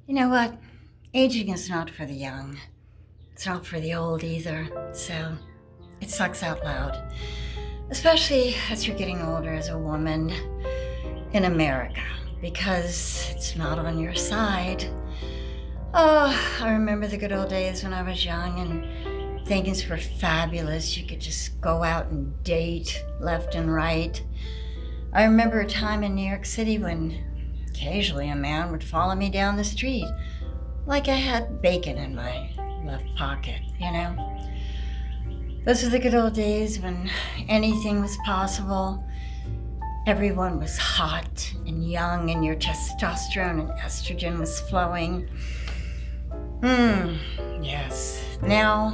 You know what? Aging is not for the young. It's not for the old either. So it sucks out loud, especially as you're getting older as a woman in America, because it's not on your side. Oh, I remember the good old days when I was young and things were fabulous. You could just go out and date left and right. I remember a time in New York City when occasionally a man would follow me down the street like I had bacon in my left pocket. Those were the good old days when anything was possible. Everyone was hot and young and your testosterone and estrogen was flowing. Yes. Now,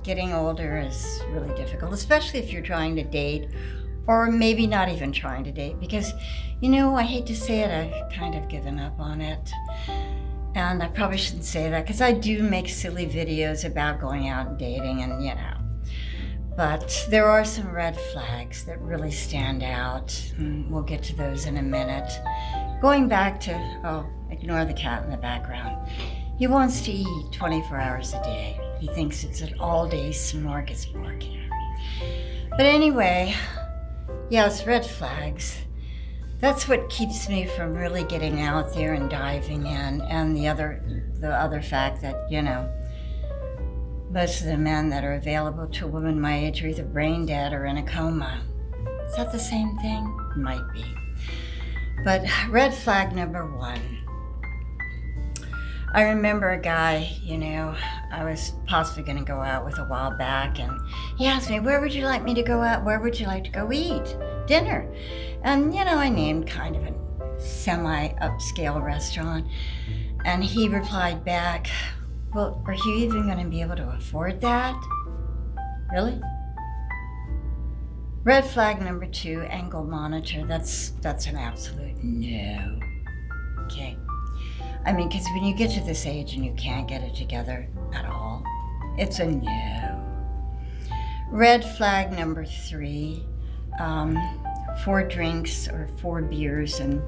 getting older is really difficult, especially if you're trying to date or maybe not even trying to date because, I hate to say it, I've kind of given up on it. And I probably shouldn't say that because I do make silly videos about going out and dating and, But there are some red flags that really stand out. And we'll get to those in a minute. Going back to, ignore the cat in the background. He wants to eat 24 hours a day. He thinks it's an all-day smorgasbord here. But anyway, yes, red flags. That's what keeps me from really getting out there and diving in. And the other fact that, most of the men that are available to a woman my age are either brain dead or in a coma. Is that the same thing? Might be. But red flag number one. I remember a guy, I was possibly going to go out with a while back, and he asked me, where would you like me to go out? Where would you like to go eat dinner? And, I named kind of a semi-upscale restaurant. And he replied back, well, are you even going to be able to afford that? Really? Red flag number two, angle monitor. That's an absolute no. Okay. Because when you get to this age and you can't get it together at all, it's a no. Red flag number three, 4 drinks or 4 beers in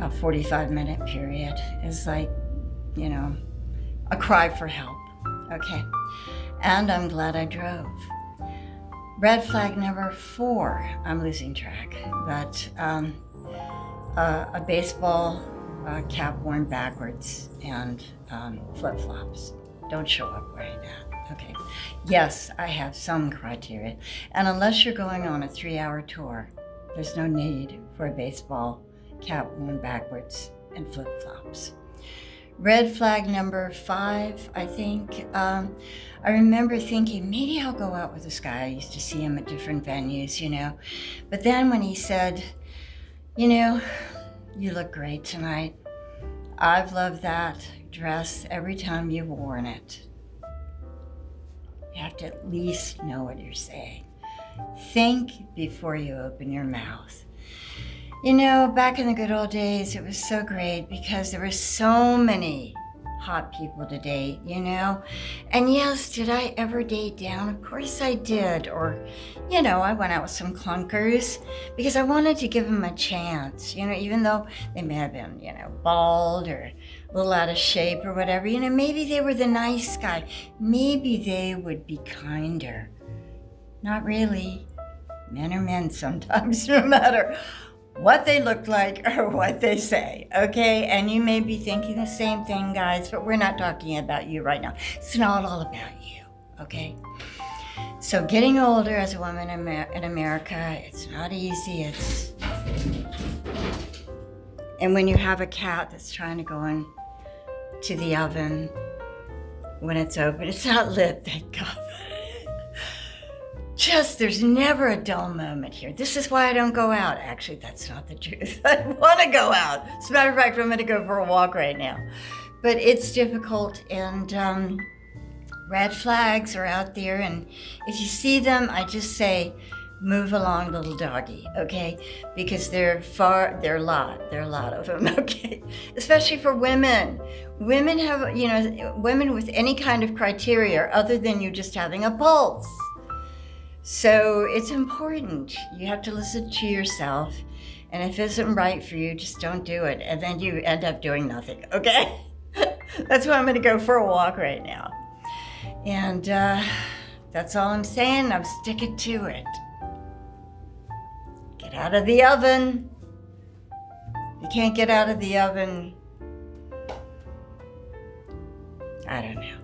a 45-minute period is like, a cry for help. Okay. And I'm glad I drove. Red flag number 4, I'm losing track, but a baseball cap worn backwards and flip-flops. Don't show up wearing that. Okay. Yes, I have some criteria. And unless you're going on a 3-hour tour, there's no need for a baseball cap worn backwards and flip-flops. Red flag number 5, I think. I remember thinking, maybe I'll go out with this guy. I used to see him at different venues, But then when he said, you look great tonight. I've loved that dress every time you've worn it. You have to at least know what you're saying. Think before you open your mouth. Back in the good old days, it was so great because there were so many hot people to date, And yes, did I ever date down? Of course I did. Or, I went out with some clunkers because I wanted to give them a chance, even though they may have been, bald or a little out of shape or whatever. Maybe they were the nice guy. Maybe they would be kinder. Not really. Men are men sometimes, no matter what they look like or what they say, okay? And you may be thinking the same thing, guys, but we're not talking about you right now. It's not all about you, okay? So getting older as a woman in America, it's not easy. And when you have a cat that's trying to go into the oven when it's open, it's not lit, thank God. There's never a dull moment here. This is why I don't go out. Actually, that's not the truth. I want to go out. As a matter of fact, I'm going to go for a walk right now. But it's difficult, and red flags are out there, and if you see them, I just say, move along, little doggy, okay? Because there are a lot of them, okay? Especially for women. Women have, women with any kind of criteria other than you just having a pulse. So it's important. You have to listen to yourself And if it isn't right for you, just don't do it. And then you end up doing nothing, okay? That's why I'm going to go for a walk right now. And that's all I'm saying. I'm sticking to it. Get out of the oven. You can't get out of the oven. I don't know.